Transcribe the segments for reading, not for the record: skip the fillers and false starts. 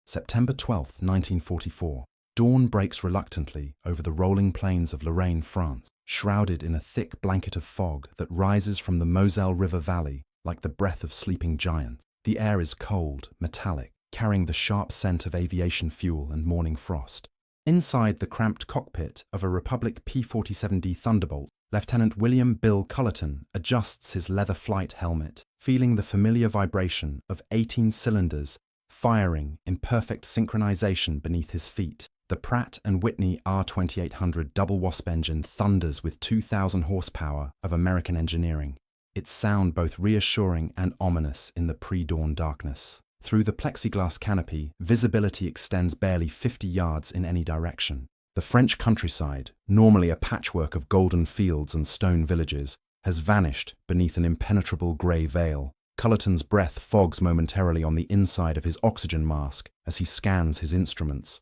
September 12, 1944. Dawn breaks reluctantly over the rolling plains of Lorraine, France, shrouded in a thick blanket of fog that rises from the Moselle River Valley like the breath of sleeping giants. The air is cold, metallic, carrying the sharp scent of aviation fuel and morning frost. Inside the cramped cockpit of a Republic P-47D Thunderbolt, Lieutenant William Bill Cullerton adjusts his leather flight helmet, feeling the familiar vibration of 18 cylinders firing in perfect synchronization beneath his feet. The Pratt & Whitney R2800 double wasp engine thunders with 2,000 horsepower of American engineering, its sound both reassuring and ominous in the pre-dawn darkness. Through the plexiglass canopy, visibility extends barely 50 yards in any direction. The French countryside, normally a patchwork of golden fields and stone villages, has vanished beneath an impenetrable grey veil. Cullerton's breath fogs momentarily on the inside of his oxygen mask as he scans his instruments.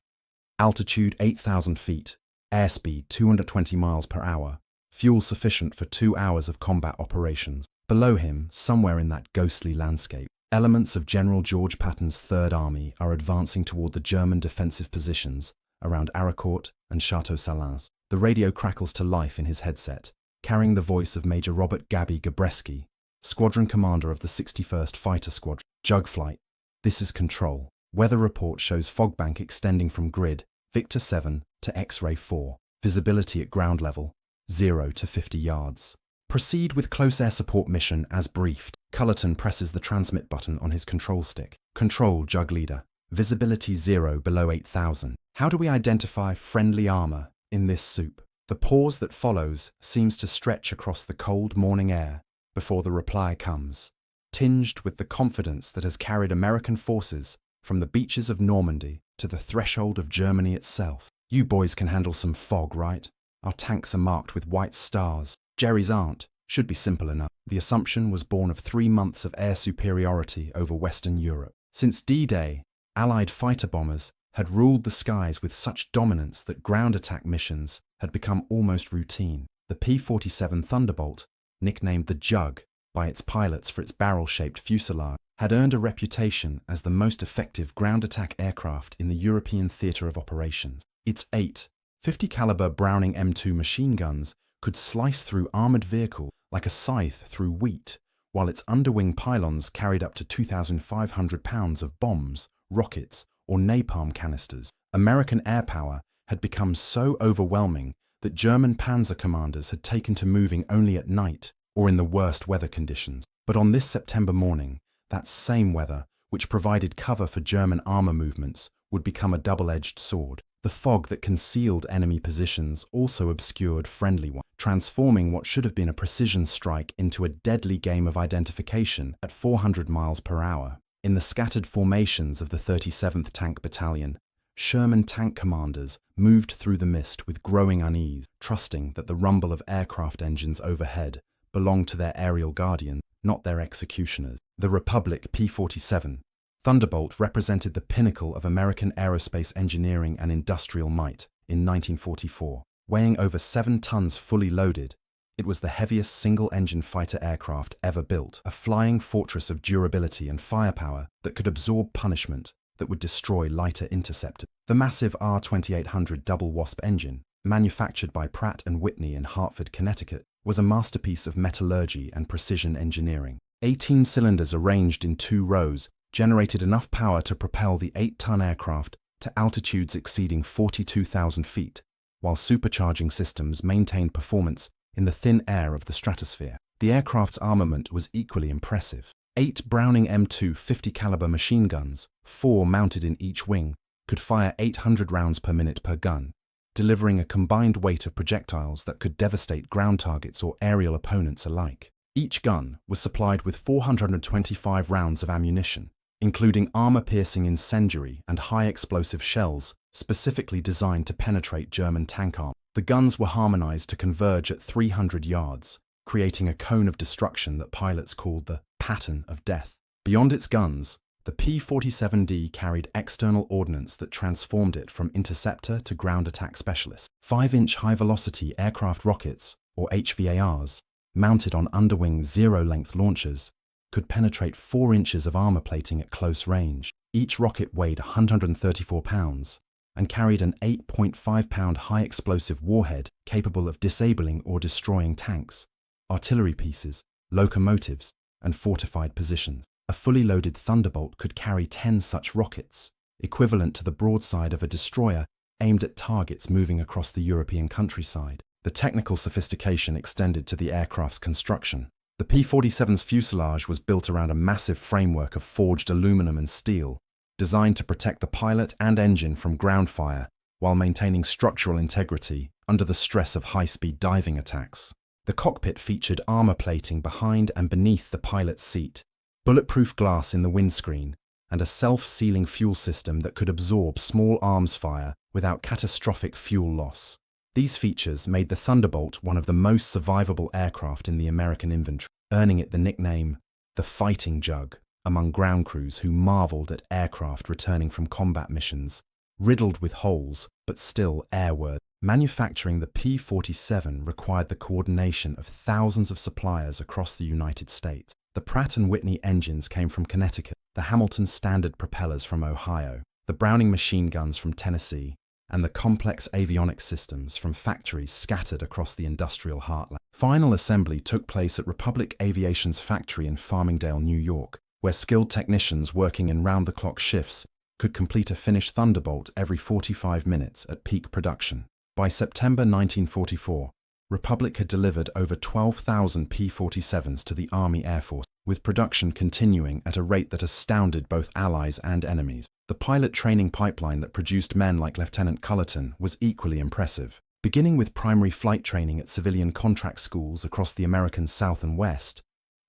Altitude 8,000 feet, airspeed 220 miles per hour, fuel sufficient for 2 hours of combat operations. Below him, somewhere in that ghostly landscape, elements of General George Patton's Third Army are advancing toward the German defensive positions around Aricourt and Château Salins. The radio crackles to life in his headset, carrying the voice of Major Robert Gaby Gabreski, squadron commander of the 61st Fighter Squadron. Jug flight. This is Control. Weather report shows fogbank extending from grid Victor 7 to X-ray 4. Visibility at ground level 0 to 50 yards. Proceed with close air support mission as briefed. Cullerton presses the transmit button on his control stick. Control, Jug Leader. Visibility 0 below 8,000. How do we identify friendly armor in this soup? The pause that follows seems to stretch across the cold morning air before the reply comes, tinged with the confidence that has carried American forces from the beaches of Normandy to the threshold of Germany itself. You boys can handle some fog, right? Our tanks are marked with white stars. Jerry's aren't. Should be simple enough. The assumption was born of 3 months of air superiority over Western Europe. Since D-Day, Allied fighter bombers had ruled the skies with such dominance that ground attack missions had become almost routine. The P-47 Thunderbolt, nicknamed the Jug by its pilots for its barrel-shaped fuselage, had earned a reputation as the most effective ground attack aircraft in the European theatre of operations. Its 8 50 caliber Browning M2 machine guns could slice through armoured vehicles like a scythe through wheat, while its underwing pylons carried up to 2,500 pounds of bombs, rockets, or napalm canisters. American air power had become so overwhelming that German panzer commanders had taken to moving only at night or in the worst weather conditions. But on this September morning, that same weather, which provided cover for German armor movements, would become a double-edged sword. The fog that concealed enemy positions also obscured friendly ones, transforming what should have been a precision strike into a deadly game of identification at 400 miles per hour. In the scattered formations of the 37th Tank Battalion, Sherman tank commanders moved through the mist with growing unease, trusting that the rumble of aircraft engines overhead belonged to their aerial guardians, not their executioners. The Republic P-47 Thunderbolt represented the pinnacle of American aerospace engineering and industrial might in 1944. Weighing over 7 tons fully loaded, it was the heaviest single-engine fighter aircraft ever built, a flying fortress of durability and firepower that could absorb punishment that would destroy lighter interceptors. The massive R2800 double wasp engine, manufactured by Pratt & Whitney in Hartford, Connecticut, was a masterpiece of metallurgy and precision engineering. 18 cylinders arranged in 2 rows generated enough power to propel the 8-ton aircraft to altitudes exceeding 42,000 feet, while supercharging systems maintained performance in the thin air of the stratosphere. The aircraft's armament was equally impressive. 8 Browning M2 50 caliber machine guns, 4 mounted in each wing, could fire 800 rounds per minute per gun, delivering a combined weight of projectiles that could devastate ground targets or aerial opponents alike. Each gun was supplied with 425 rounds of ammunition, including armor-piercing incendiary and high-explosive shells specifically designed to penetrate German tank armor. The guns were harmonized to converge at 300 yards, creating a cone of destruction that pilots called the Patton of death. Beyond its guns, the P-47D carried external ordnance that transformed it from interceptor to ground attack specialist. 5-inch high-velocity aircraft rockets, or HVARs, mounted on underwing zero-length launchers, could penetrate 4 inches of armor plating at close range. Each rocket weighed 134 pounds and carried an 8.5-pound high-explosive warhead capable of disabling or destroying tanks, artillery pieces, locomotives, and fortified positions. A fully loaded Thunderbolt could carry 10 such rockets, equivalent to the broadside of a destroyer aimed at targets moving across the European countryside. The technical sophistication extended to the aircraft's construction. The P-47's fuselage was built around a massive framework of forged aluminum and steel, designed to protect the pilot and engine from ground fire while maintaining structural integrity under the stress of high-speed diving attacks. The cockpit featured armor plating behind and beneath the pilot's seat, bulletproof glass in the windscreen, and a self-sealing fuel system that could absorb small arms fire without catastrophic fuel loss. These features made the Thunderbolt one of the most survivable aircraft in the American inventory, earning it the nickname the Fighting Jug among ground crews who marveled at aircraft returning from combat missions, riddled with holes but still airworthy. Manufacturing the P-47 required the coordination of thousands of suppliers across the United States. The Pratt & Whitney engines came from Connecticut, the Hamilton Standard propellers from Ohio, the Browning machine guns from Tennessee, and the complex avionics systems from factories scattered across the industrial heartland. Final assembly took place at Republic Aviation's factory in Farmingdale, New York, where skilled technicians working in round-the-clock shifts could complete a finished Thunderbolt every 45 minutes at peak production. By September 1944, Republic had delivered over 12,000 P-47s to the Army Air Force, with production continuing at a rate that astounded both allies and enemies. The pilot training pipeline that produced men like Lieutenant Cullerton was equally impressive. Beginning with primary flight training at civilian contract schools across the American South and West,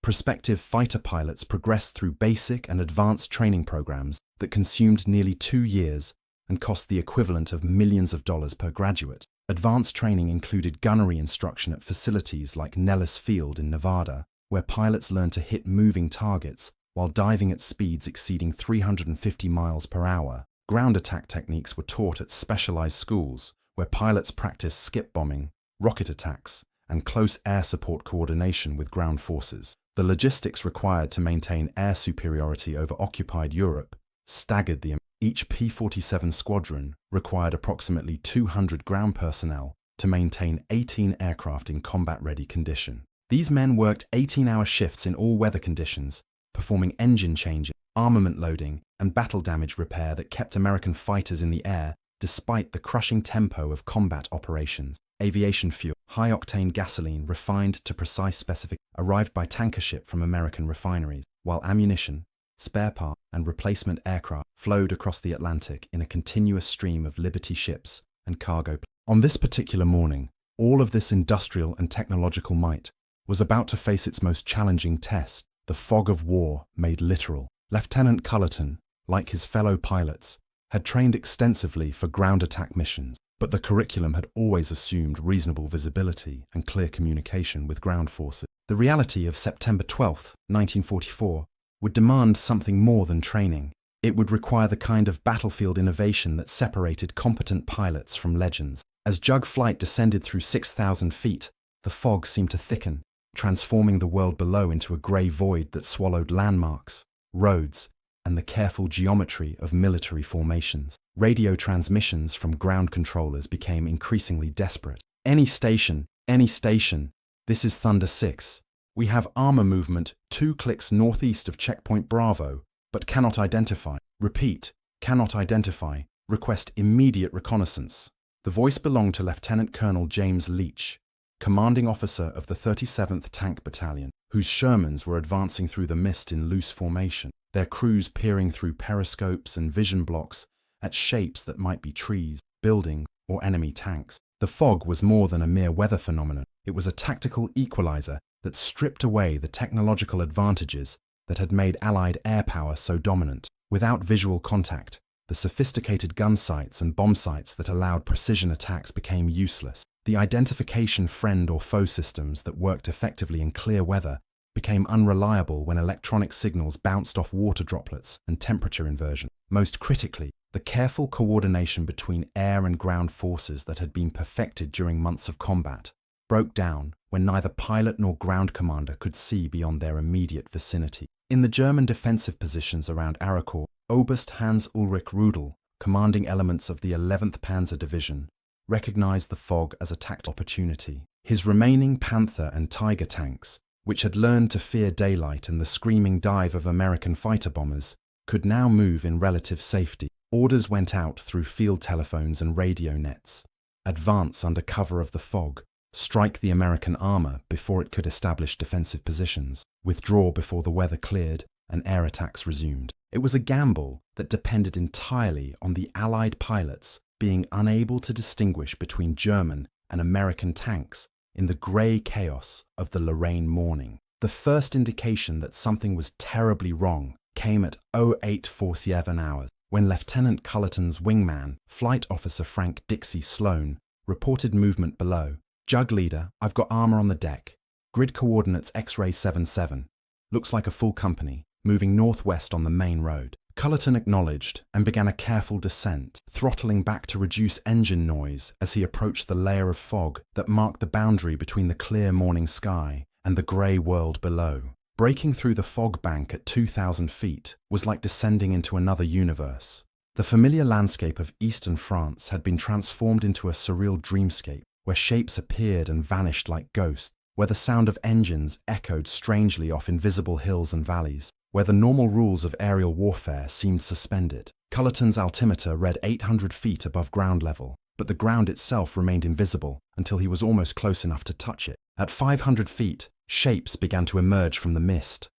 prospective fighter pilots progressed through basic and advanced training programs that consumed nearly 2 years and cost the equivalent of millions of dollars per graduate. Advanced training included gunnery instruction at facilities like Nellis Field in Nevada, where pilots learned to hit moving targets while diving at speeds exceeding 350 miles per hour. Ground attack techniques were taught at specialized schools, where pilots practiced skip bombing, rocket attacks, and close air support coordination with ground forces. The logistics required to maintain air superiority over occupied Europe staggered the. Each P-47 squadron required approximately 200 ground personnel to maintain 18 aircraft in combat-ready condition. These men worked 18-hour shifts in all weather conditions, performing engine changes, armament loading, and battle damage repair that kept American fighters in the air despite the crushing tempo of combat operations. Aviation fuel, high-octane gasoline refined to precise specifications, arrived by tanker ship from American refineries, while ammunition, spare parts, and replacement aircraft flowed across the Atlantic in a continuous stream of Liberty ships and cargo. On this particular morning, all of this industrial and technological might was about to face its most challenging test, the fog of war made literal. Lieutenant Cullerton, like his fellow pilots, had trained extensively for ground attack missions, but the curriculum had always assumed reasonable visibility and clear communication with ground forces. The reality of September 12, 1944, would demand something more than training. It would require the kind of battlefield innovation that separated competent pilots from legends. As Jug flight descended through 6,000 feet, the fog seemed to thicken, transforming the world below into a grey void that swallowed landmarks, roads, and the careful geometry of military formations. Radio transmissions from ground controllers became increasingly desperate. Any station, this is Thunder 6. We have armor movement 2 clicks northeast of checkpoint Bravo, but cannot identify. Repeat, cannot identify. Request immediate reconnaissance. The voice belonged to Lieutenant Colonel James Leach, commanding officer of the 37th Tank Battalion, whose Shermans were advancing through the mist in loose formation, their crews peering through periscopes and vision blocks at shapes that might be trees, buildings, or enemy tanks. The fog was more than a mere weather phenomenon. It was a tactical equalizer that stripped away the technological advantages that had made Allied air power so dominant. Without visual contact, the sophisticated gun sights and bomb sights that allowed precision attacks became useless. The identification friend or foe systems that worked effectively in clear weather became unreliable when electronic signals bounced off water droplets and temperature inversion. Most critically, the careful coordination between air and ground forces that had been perfected during months of combat broke down when neither pilot nor ground commander could see beyond their immediate vicinity. In the German defensive positions around Araucourt, Oberst Hans Ulrich Rudel, commanding elements of the 11th Panzer Division, recognized the fog as a tactical opportunity. His remaining Panther and Tiger tanks, which had learned to fear daylight and the screaming dive of American fighter bombers, could now move in relative safety. Orders went out through field telephones and radio nets. Advance under cover of the fog. Strike the American armor before it could establish defensive positions. Withdraw before the weather cleared and air attacks resumed. It was a gamble that depended entirely on the Allied pilots being unable to distinguish between German and American tanks in the grey chaos of the Lorraine morning. The first indication that something was terribly wrong came at 0847 hours, when Lieutenant Cullerton's wingman, Flight Officer Frank Dixie Sloan, reported movement below. Jug leader, I've got armor on the deck. Grid coordinates X-ray 77. Looks like a full company, moving northwest on the main road. Cullerton acknowledged and began a careful descent, throttling back to reduce engine noise as he approached the layer of fog that marked the boundary between the clear morning sky and the grey world below. Breaking through the fog bank at 2,000 feet was like descending into another universe. The familiar landscape of eastern France had been transformed into a surreal dreamscape, where shapes appeared and vanished like ghosts, where the sound of engines echoed strangely off invisible hills and valleys, where the normal rules of aerial warfare seemed suspended. Cullerton's altimeter read 800 feet above ground level, but the ground itself remained invisible until he was almost close enough to touch it. At 500 feet, shapes began to emerge from the mist.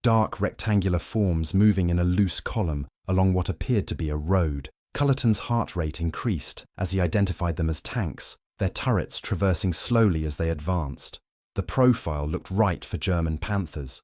Dark rectangular forms moving in a loose column along what appeared to be a road. Cullerton's heart rate increased as he identified them as tanks, their turrets traversing slowly as they advanced. The profile looked right for German Panthers.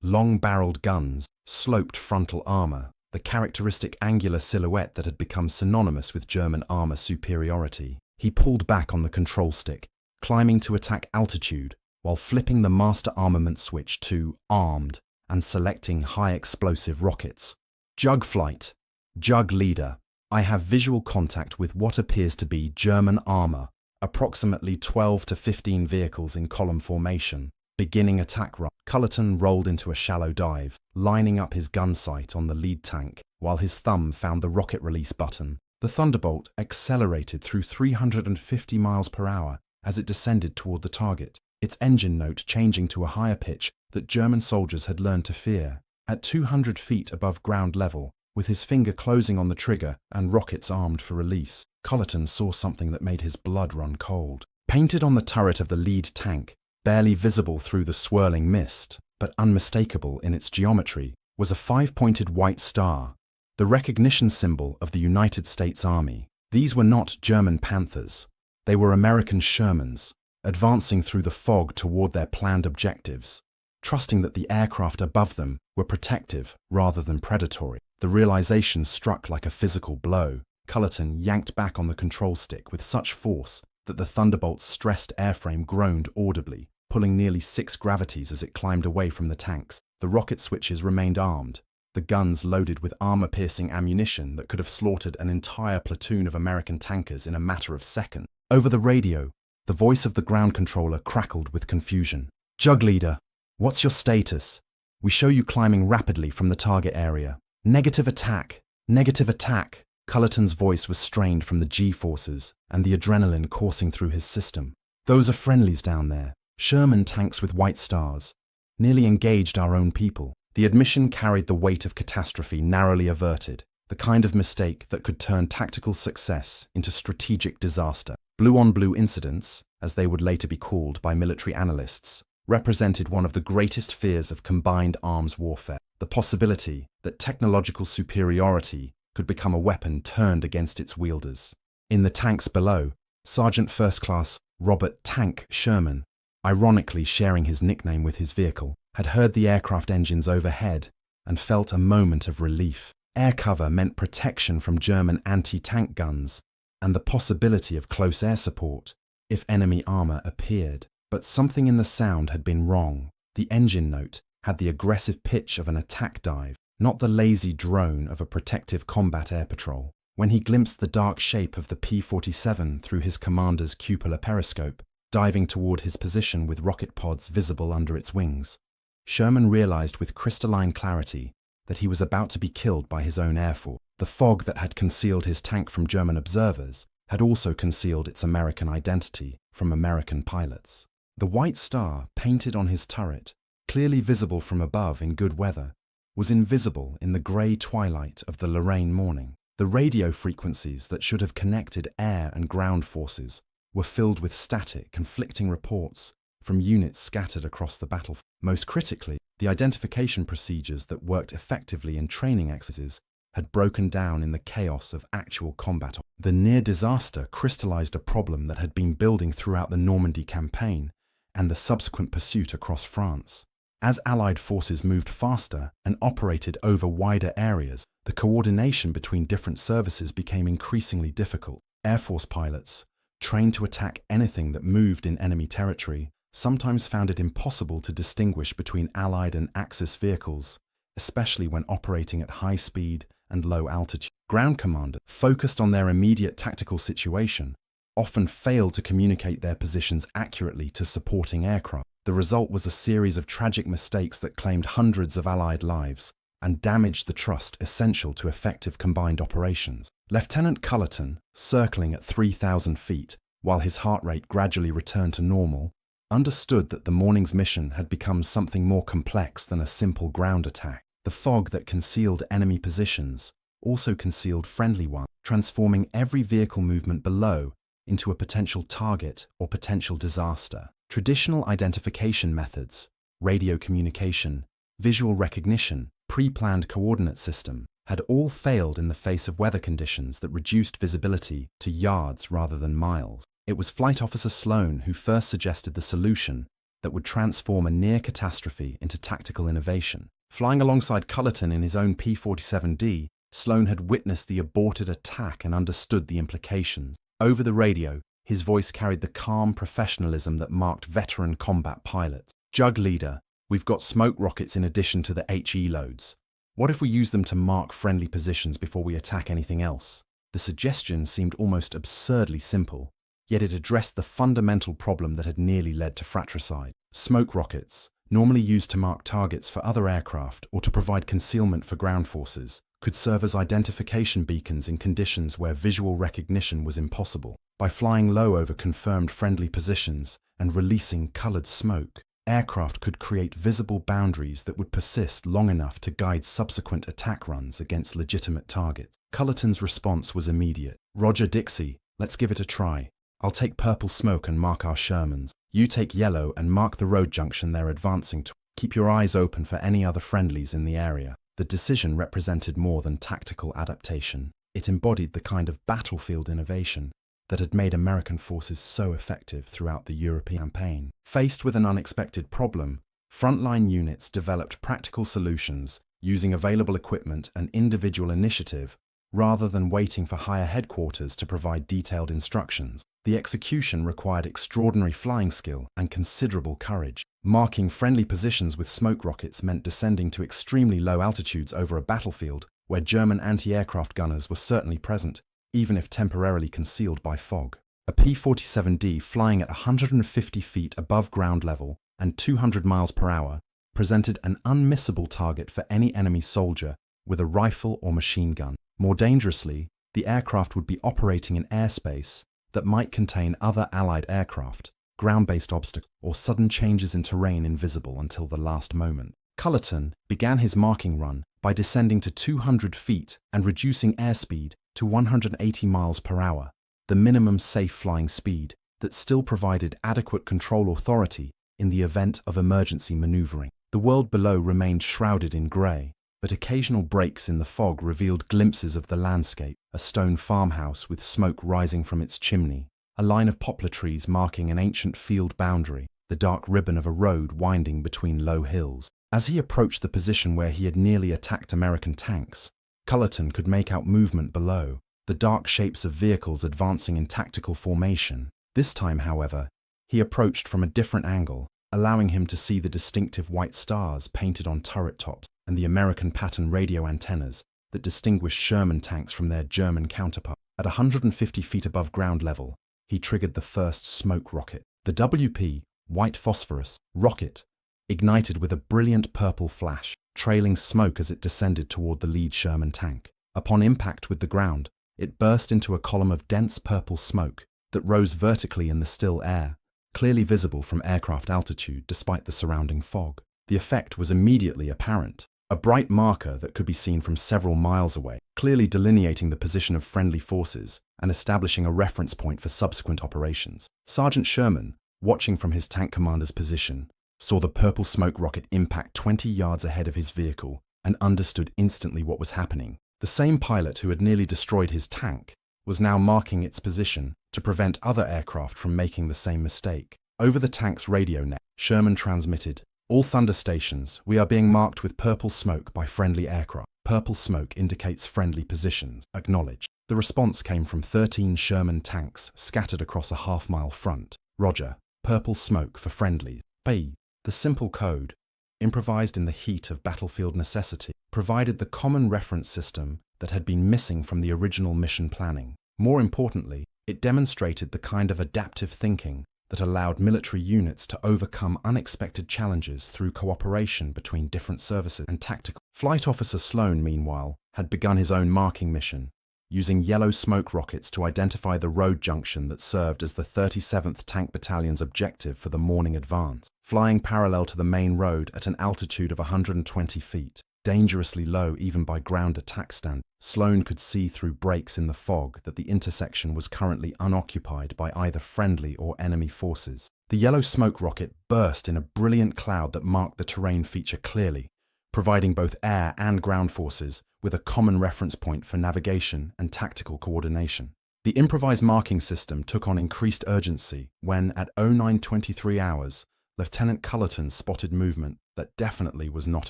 Long-barreled guns, sloped frontal armor, the characteristic angular silhouette that had become synonymous with German armor superiority. He pulled back on the control stick, climbing to attack altitude, while flipping the master armament switch to armed and selecting high-explosive rockets. Jug flight. Jug leader. I have visual contact with what appears to be German armor, approximately 12 to 15 vehicles in column formation. Beginning attack run. Cullerton rolled into a shallow dive, lining up his gun sight on the lead tank, while his thumb found the rocket release button. The Thunderbolt accelerated through 350 miles per hour as it descended toward the target, its engine note changing to a higher pitch that German soldiers had learned to fear. At 200 feet above ground level, with his finger closing on the trigger and rockets armed for release, Cullerton saw something that made his blood run cold. Painted on the turret of the lead tank, barely visible through the swirling mist, but unmistakable in its geometry, was a 5-pointed white star, the recognition symbol of the United States Army. These were not German Panthers. They were American Shermans, advancing through the fog toward their planned objectives, trusting that the aircraft above them were protective rather than predatory. The realization struck like a physical blow. Cullerton yanked back on the control stick with such force that the Thunderbolt's stressed airframe groaned audibly, pulling nearly 6 gravities as it climbed away from the tanks. The rocket switches remained armed, the guns loaded with armor-piercing ammunition that could have slaughtered an entire platoon of American tankers in a matter of seconds. Over the radio, the voice of the ground controller crackled with confusion. Jug leader, what's your status? We show you climbing rapidly from the target area. Negative attack. Negative attack. Cullerton's voice was strained from the G-forces and the adrenaline coursing through his system. Those are friendlies down there. Sherman tanks with white stars. Nearly engaged our own people. The admission carried the weight of catastrophe narrowly averted, the kind of mistake that could turn tactical success into strategic disaster. Blue-on-blue incidents, as they would later be called by military analysts, represented one of the greatest fears of combined arms warfare, the possibility that technological superiority could become a weapon turned against its wielders. In the tanks below, Sergeant First Class Robert Tank Sherman, ironically sharing his nickname with his vehicle, had heard the aircraft engines overhead and felt a moment of relief. Air cover meant protection from German anti-tank guns and the possibility of close air support if enemy armor appeared. But something in the sound had been wrong. The engine note had the aggressive pitch of an attack dive, not the lazy drone of a protective combat air patrol. When he glimpsed the dark shape of the P-47 through his commander's cupola periscope, diving toward his position with rocket pods visible under its wings, Sherman realized with crystalline clarity that he was about to be killed by his own air force. The fog that had concealed his tank from German observers had also concealed its American identity from American pilots. The white star, painted on his turret, clearly visible from above in good weather, was invisible in the grey twilight of the Lorraine morning. The radio frequencies that should have connected air and ground forces were filled with static, conflicting reports from units scattered across the battlefield. Most critically, the identification procedures that worked effectively in training exercises had broken down in the chaos of actual combat. The near disaster crystallized a problem that had been building throughout the Normandy campaign and the subsequent pursuit across France. As Allied forces moved faster and operated over wider areas, the coordination between different services became increasingly difficult. Air Force pilots, trained to attack anything that moved in enemy territory, sometimes found it impossible to distinguish between Allied and Axis vehicles, especially when operating at high speed and low altitude. Ground commanders, focused on their immediate tactical situation, often failed to communicate their positions accurately to supporting aircraft. The result was a series of tragic mistakes that claimed hundreds of Allied lives and damaged the trust essential to effective combined operations. Lieutenant Cullerton, circling at 3,000 feet while his heart rate gradually returned to normal, understood that the morning's mission had become something more complex than a simple ground attack. The fog that concealed enemy positions also concealed friendly ones, transforming every vehicle movement below into a potential target or potential disaster. Traditional identification methods, radio communication, visual recognition, pre-planned coordinate system, had all failed in the face of weather conditions that reduced visibility to yards rather than miles. It was Flight Officer Sloan who first suggested the solution that would transform a near catastrophe into tactical innovation. Flying alongside Cullerton in his own P-47D, Sloan had witnessed the aborted attack and understood the implications. Over the radio, his voice carried the calm professionalism that marked veteran combat pilots. "Jug leader, we've got smoke rockets in addition to the HE loads. What if we use them to mark friendly positions before we attack anything else?" The suggestion seemed almost absurdly simple, yet it addressed the fundamental problem that had nearly led to fratricide. Smoke rockets, normally used to mark targets for other aircraft or to provide concealment for ground forces, could serve as identification beacons in conditions where visual recognition was impossible. By flying low over confirmed friendly positions and releasing colored smoke, aircraft could create visible boundaries that would persist long enough to guide subsequent attack runs against legitimate targets. Cullerton's response was immediate. "Roger, Dixie, let's give it a try. I'll take purple smoke and mark our Shermans. You take yellow and mark the road junction they're advancing to. Keep your eyes open for any other friendlies in the area." The decision represented more than tactical adaptation. It embodied the kind of battlefield innovation that had made American forces so effective throughout the European campaign. Faced with an unexpected problem, frontline units developed practical solutions using available equipment and individual initiative rather than waiting for higher headquarters to provide detailed instructions. The execution required extraordinary flying skill and considerable courage. Marking friendly positions with smoke rockets meant descending to extremely low altitudes over a battlefield where German anti-aircraft gunners were certainly present, even if temporarily concealed by fog. A P-47D flying at 150 feet above ground level and 200 miles per hour presented an unmissable target for any enemy soldier with a rifle or machine gun. More dangerously, the aircraft would be operating in airspace that might contain other Allied aircraft, ground-based obstacles, or sudden changes in terrain invisible until the last moment. Cullerton began his marking run by descending to 200 feet and reducing airspeed to 180 miles per hour, the minimum safe flying speed that still provided adequate control authority in the event of emergency maneuvering. The world below remained shrouded in grey, but occasional breaks in the fog revealed glimpses of the landscape: a stone farmhouse with smoke rising from its chimney, a line of poplar trees marking an ancient field boundary, the dark ribbon of a road winding between low hills. As he approached the position where he had nearly attacked American tanks, Cullerton could make out movement below, the dark shapes of vehicles advancing in tactical formation. This time, however, he approached from a different angle, allowing him to see the distinctive white stars painted on turret tops and the American Patton radio antennas that distinguished Sherman tanks from their German counterparts. At 150 feet above ground level, he triggered the first smoke rocket. The WP, white phosphorus, rocket ignited with a brilliant purple flash. trailing smoke as it descended toward the lead Sherman tank. Upon impact with the ground, it burst into a column of dense purple smoke that rose vertically in the still air, clearly visible from aircraft altitude despite the surrounding fog. The effect was immediately apparent. A bright marker that could be seen from several miles away, clearly delineating the position of friendly forces and establishing a reference point for subsequent operations. Sergeant Sherman, watching from his tank commander's position, saw the purple smoke rocket impact 20 yards ahead of his vehicle and understood instantly what was happening. The same pilot who had nearly destroyed his tank was now marking its position to prevent other aircraft from making the same mistake. Over the tank's radio net, Sherman transmitted, "All Thunder stations, we are being marked with purple smoke by friendly aircraft. Purple smoke indicates friendly positions. Acknowledged." The response came from 13 Sherman tanks scattered across a half-mile front. Roger. Purple smoke for friendlies. B. The simple code, improvised in the heat of battlefield necessity, provided the common reference system that had been missing from the original mission planning. More importantly, it demonstrated the kind of adaptive thinking that allowed military units to overcome unexpected challenges through cooperation between different services and tactical. Flight Officer Sloan, meanwhile, had begun his own marking mission, using yellow smoke rockets to identify the road junction that served as the 37th Tank Battalion's objective for the morning advance. Flying parallel to the main road at an altitude of 120 feet, dangerously low even by ground attack standards, Sloan could see through breaks in the fog that the intersection was currently unoccupied by either friendly or enemy forces. The yellow smoke rocket burst in a brilliant cloud that marked the terrain feature clearly, providing both air and ground forces with a common reference point for navigation and tactical coordination. The improvised marking system took on increased urgency when, at 09:23 hours, Lieutenant Cullerton spotted movement that definitely was not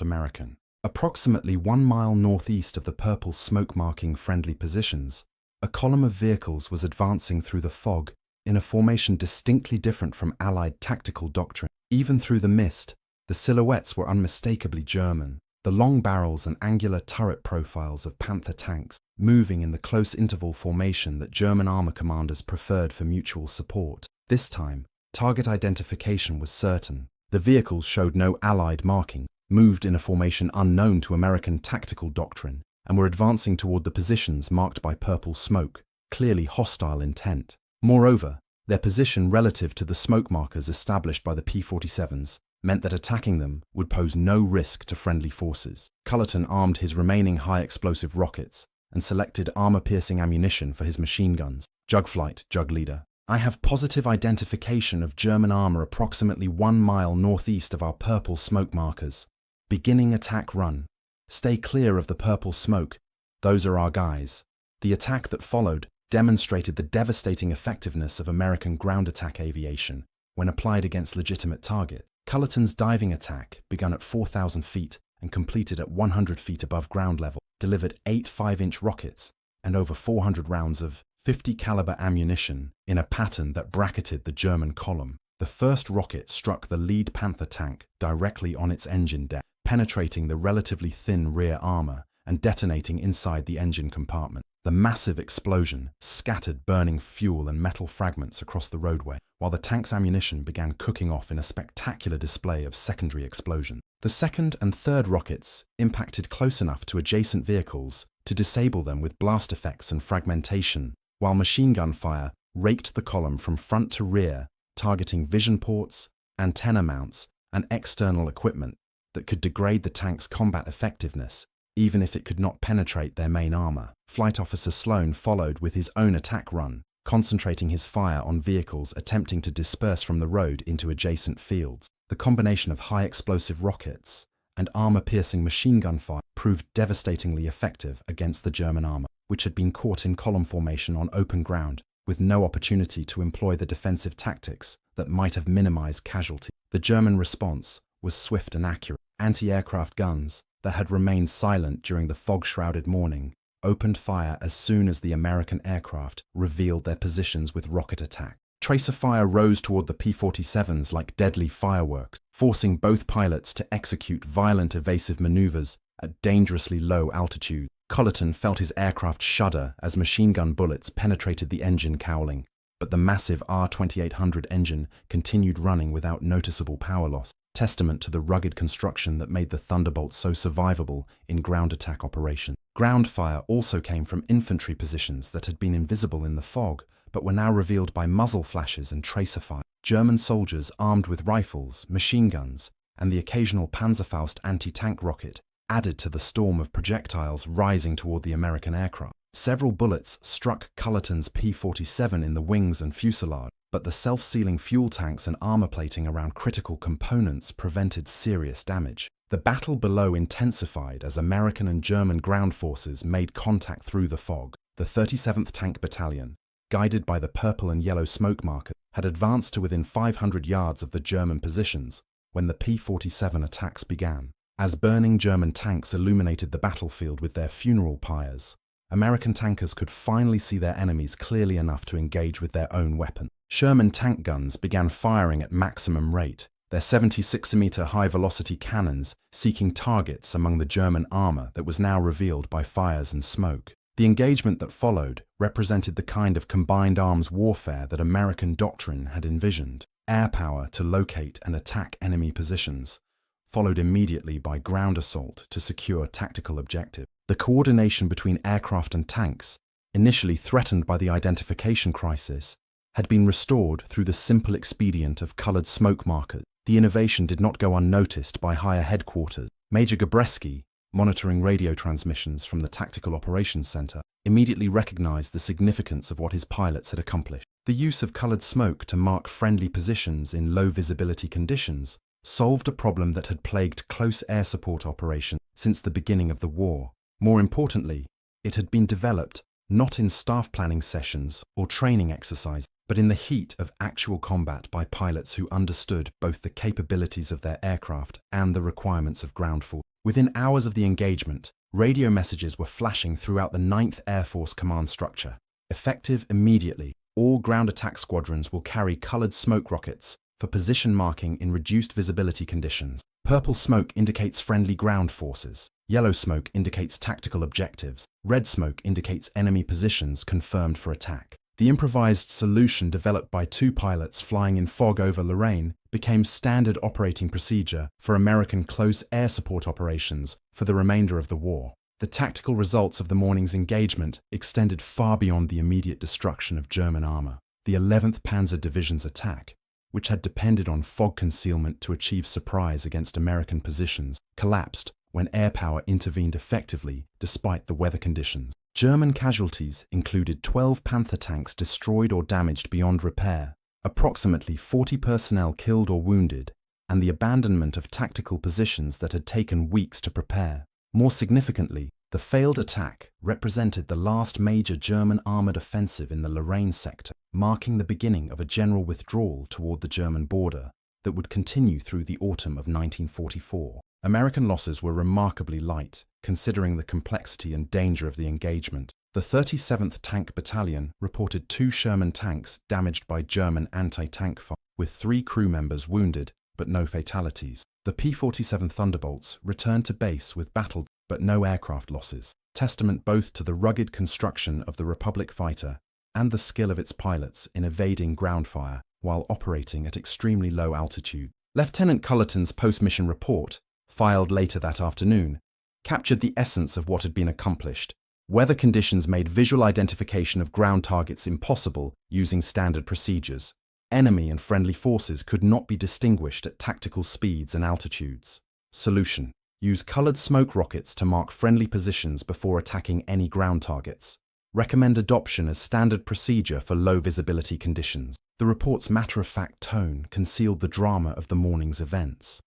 American. Approximately 1 mile northeast of the purple smoke marking friendly positions, a column of vehicles was advancing through the fog in a formation distinctly different from Allied tactical doctrine. Even through the mist, the silhouettes were unmistakably German, the long barrels and angular turret profiles of Panther tanks moving in the close interval formation that German armor commanders preferred for mutual support. This time, target identification was certain. The vehicles showed no Allied marking, moved in a formation unknown to American tactical doctrine, and were advancing toward the positions marked by purple smoke, clearly hostile intent. Moreover, their position relative to the smoke markers established by the P-47s meant that attacking them would pose no risk to friendly forces. Cullerton armed his remaining high-explosive rockets and selected armor-piercing ammunition for his machine guns. Jugflight, Jug Leader. I have positive identification of German armor approximately 1 mile northeast of our purple smoke markers. Beginning attack run. Stay clear of the purple smoke. Those are our guys. The attack that followed demonstrated the devastating effectiveness of American ground attack aviation when applied against legitimate targets. Cullerton's diving attack, begun at 4,000 feet and completed at 100 feet above ground level, delivered 8 5-inch rockets and over 400 rounds of .50 caliber ammunition in a pattern that bracketed the German column. The first rocket struck the lead Panther tank directly on its engine deck, penetrating the relatively thin rear armor and detonating inside the engine compartment. The massive explosion scattered burning fuel and metal fragments across the roadway, while the tank's ammunition began cooking off in a spectacular display of secondary explosion. The second and third rockets impacted close enough to adjacent vehicles to disable them with blast effects and fragmentation, while machine gun fire raked the column from front to rear, targeting vision ports, antenna mounts, and external equipment that could degrade the tank's combat effectiveness, even if it could not penetrate their main armor. Flight Officer Sloan followed with his own attack run, concentrating his fire on vehicles attempting to disperse from the road into adjacent fields. The combination of high-explosive rockets and armor-piercing machine gun fire proved devastatingly effective against the German armor, which had been caught in column formation on open ground, with no opportunity to employ the defensive tactics that might have minimized casualty. The German response was swift and accurate. Anti-aircraft guns that had remained silent during the fog-shrouded morning opened fire as soon as the American aircraft revealed their positions with rocket attack. Tracer fire rose toward the P-47s like deadly fireworks, forcing both pilots to execute violent evasive maneuvers at dangerously low altitude. Cullerton felt his aircraft shudder as machine gun bullets penetrated the engine cowling, but the massive R-2800 engine continued running without noticeable power loss. testament to the rugged construction that made the Thunderbolt so survivable in ground attack operations. Ground fire also came from infantry positions that had been invisible in the fog, but were now revealed by muzzle flashes and tracer fire. German soldiers armed with rifles, machine guns, and the occasional Panzerfaust anti-tank rocket added to the storm of projectiles rising toward the American aircraft. Several bullets struck Cullerton's P-47 in the wings and fuselage, but the self-sealing fuel tanks and armor plating around critical components prevented serious damage. The battle below intensified as American and German ground forces made contact through the fog. The 37th Tank Battalion, guided by the purple and yellow smoke markers, had advanced to within 500 yards of the German positions when the P-47 attacks began. As burning German tanks illuminated the battlefield with their funeral pyres, American tankers could finally see their enemies clearly enough to engage with their own weapons. Sherman tank guns began firing at maximum rate, their 76-meter high-velocity cannons seeking targets among the German armor that was now revealed by fires and smoke. The engagement that followed represented the kind of combined arms warfare that American doctrine had envisioned. Air power to locate and attack enemy positions, followed immediately by ground assault to secure tactical objectives. The coordination between aircraft and tanks, initially threatened by the identification crisis, had been restored through the simple expedient of colored smoke markers. The innovation did not go unnoticed by higher headquarters. Major Gabreski, monitoring radio transmissions from the Tactical Operations Center, immediately recognized the significance of what his pilots had accomplished. The use of colored smoke to mark friendly positions in low visibility conditions solved a problem that had plagued close air support operations since the beginning of the war. More importantly, it had been developed not in staff planning sessions or training exercises, but in the heat of actual combat by pilots who understood both the capabilities of their aircraft and the requirements of ground force. Within hours of the engagement, radio messages were flashing throughout the 9th Air Force command structure. Effective immediately, all ground attack squadrons will carry colored smoke rockets for position marking in reduced visibility conditions. Purple smoke indicates friendly ground forces. Yellow smoke indicates tactical objectives. Red smoke indicates enemy positions confirmed for attack. The improvised solution developed by two pilots flying in fog over Lorraine became standard operating procedure for American close air support operations for the remainder of the war. The tactical results of the morning's engagement extended far beyond the immediate destruction of German armor. The 11th Panzer Division's attack, which had depended on fog concealment to achieve surprise against American positions, collapsed when air power intervened effectively despite the weather conditions. German casualties included 12 Panther tanks destroyed or damaged beyond repair, approximately 40 personnel killed or wounded, and the abandonment of tactical positions that had taken weeks to prepare. More significantly, the failed attack represented the last major German armored offensive in the Lorraine sector, marking the beginning of a general withdrawal toward the German border that would continue through the autumn of 1944. American losses were remarkably light, considering the complexity and danger of the engagement. The 37th Tank Battalion reported 2 Sherman tanks damaged by German anti-tank fire, with 3 crew members wounded but no fatalities. The P-47 Thunderbolts returned to base with battle but no aircraft losses, testament both to the rugged construction of the Republic fighter and the skill of its pilots in evading ground fire while operating at extremely low altitude. Lieutenant Cullerton's post-mission report, filed later that afternoon, captured the essence of what had been accomplished. Weather conditions made visual identification of ground targets impossible using standard procedures. Enemy and friendly forces could not be distinguished at tactical speeds and altitudes. Solution: use colored smoke rockets to mark friendly positions before attacking any ground targets. Recommend adoption as standard procedure for low visibility conditions. The report's matter-of-fact tone concealed the drama of the morning's events,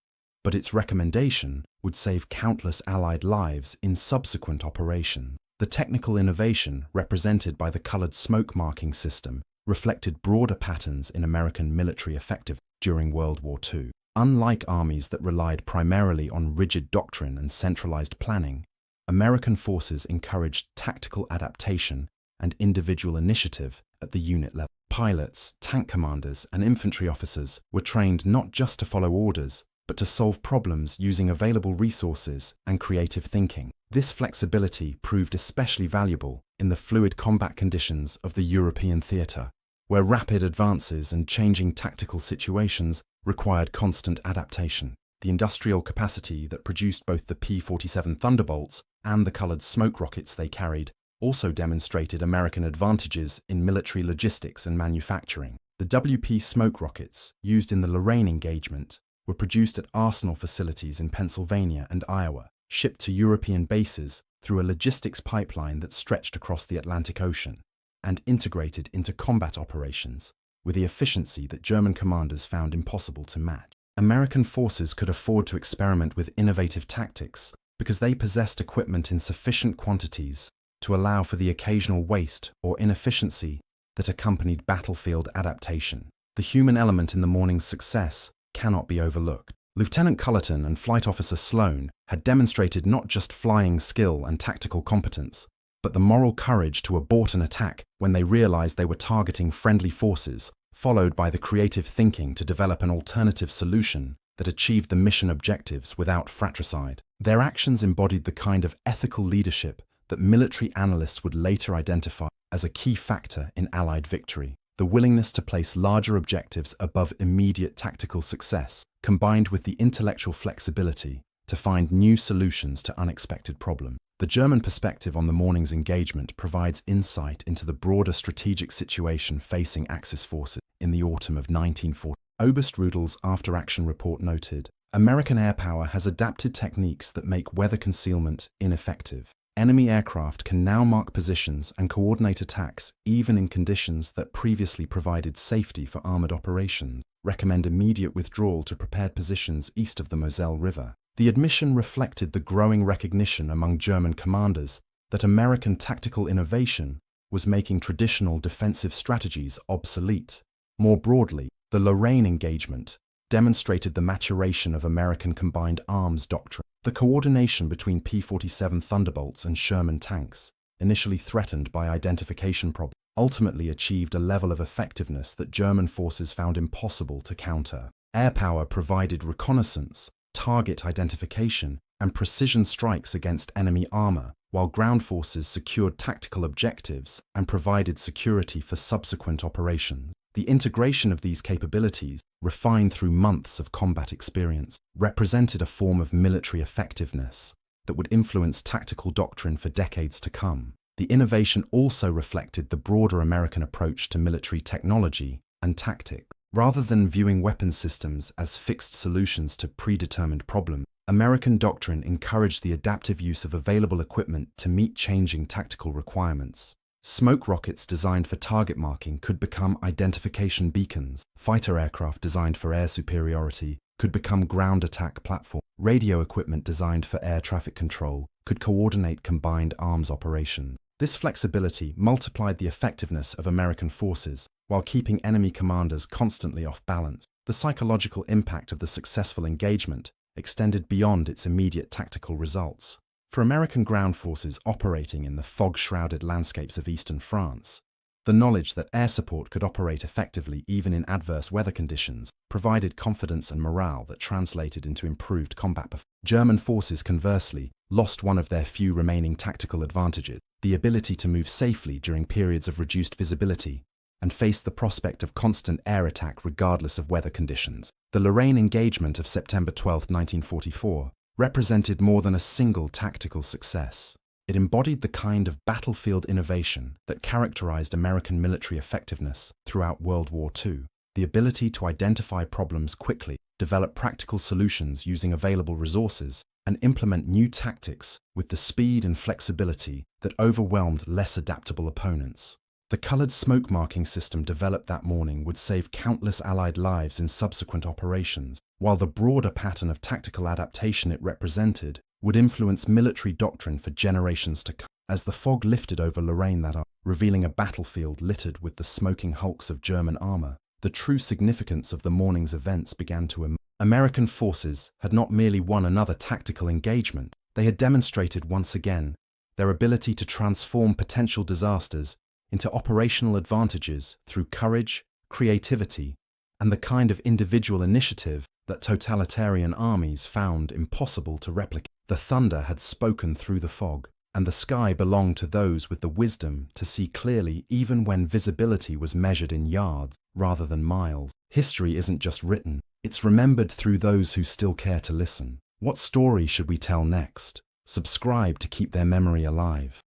but its recommendation would save countless Allied lives in subsequent operations. The technical innovation represented by the colored smoke marking system reflected broader patterns in American military effectiveness during World War II. Unlike armies that relied primarily on rigid doctrine and centralized planning, American forces encouraged tactical adaptation and individual initiative at the unit level. Pilots, tank commanders, and infantry officers were trained not just to follow orders, but to solve problems using available resources and creative thinking. This flexibility proved especially valuable in the fluid combat conditions of the European theater, where rapid advances and changing tactical situations required constant adaptation. The industrial capacity that produced both the P-47 Thunderbolts and the colored smoke rockets they carried also demonstrated American advantages in military logistics and manufacturing. The WP smoke rockets, used in the Lorraine engagement, were produced at arsenal facilities in Pennsylvania and Iowa, shipped to European bases through a logistics pipeline that stretched across the Atlantic Ocean, and integrated into combat operations with the efficiency that German commanders found impossible to match. American forces could afford to experiment with innovative tactics because they possessed equipment in sufficient quantities to allow for the occasional waste or inefficiency that accompanied battlefield adaptation. The human element in the morning's success cannot be overlooked. Lieutenant Cullerton and Flight Officer Sloan had demonstrated not just flying skill and tactical competence, but the moral courage to abort an attack when they realized they were targeting friendly forces, followed by the creative thinking to develop an alternative solution that achieved the mission objectives without fratricide. Their actions embodied the kind of ethical leadership that military analysts would later identify as a key factor in Allied victory. The willingness to place larger objectives above immediate tactical success, combined with the intellectual flexibility to find new solutions to unexpected problems. The German perspective on the morning's engagement provides insight into the broader strategic situation facing Axis forces in the autumn of 1940. Oberst Rudel's after-action report noted, American air power has adapted techniques that make weather concealment ineffective. Enemy aircraft can now mark positions and coordinate attacks even in conditions that previously provided safety for armored operations. Recommend immediate withdrawal to prepared positions east of the Moselle River. The admission reflected the growing recognition among German commanders that American tactical innovation was making traditional defensive strategies obsolete. More broadly, the Lorraine engagement demonstrated the maturation of American combined arms doctrine. The coordination between P-47 Thunderbolts and Sherman tanks, initially threatened by identification problems, ultimately achieved a level of effectiveness that German forces found impossible to counter. Air power provided reconnaissance, target identification, and precision strikes against enemy armor, while ground forces secured tactical objectives and provided security for subsequent operations. The integration of these capabilities, refined through months of combat experience, represented a form of military effectiveness that would influence tactical doctrine for decades to come. The innovation also reflected the broader American approach to military technology and tactics. Rather than viewing weapons systems as fixed solutions to predetermined problems, American doctrine encouraged the adaptive use of available equipment to meet changing tactical requirements. Smoke rockets designed for target marking could become identification beacons. Fighter aircraft designed for air superiority could become ground attack platforms. Radio equipment designed for air traffic control could coordinate combined arms operations. This flexibility multiplied the effectiveness of American forces while keeping enemy commanders constantly off balance. The psychological impact of the successful engagement extended beyond its immediate tactical results. For American ground forces operating in the fog-shrouded landscapes of eastern France, the knowledge that air support could operate effectively even in adverse weather conditions provided confidence and morale that translated into improved combat performance. German forces, conversely, lost one of their few remaining tactical advantages, the ability to move safely during periods of reduced visibility, and faced the prospect of constant air attack regardless of weather conditions. The Lorraine engagement of September 12, 1944, represented more than a single tactical success. It embodied the kind of battlefield innovation that characterized American military effectiveness throughout World War II, the ability to identify problems quickly, develop practical solutions using available resources, and implement new tactics with the speed and flexibility that overwhelmed less adaptable opponents. The colored smoke marking system developed that morning would save countless Allied lives in subsequent operations, while the broader pattern of tactical adaptation it represented would influence military doctrine for generations to come. As the fog lifted over Lorraine that afternoon, revealing a battlefield littered with the smoking hulks of German armor, the true significance of the morning's events began to emerge. American forces had not merely won another tactical engagement, they had demonstrated once again their ability to transform potential disasters into operational advantages through courage, creativity, and the kind of individual initiative that totalitarian armies found impossible to replicate. The thunder had spoken through the fog, and the sky belonged to those with the wisdom to see clearly even when visibility was measured in yards rather than miles. History isn't just written, it's remembered through those who still care to listen. What story should we tell next? Subscribe to keep their memory alive.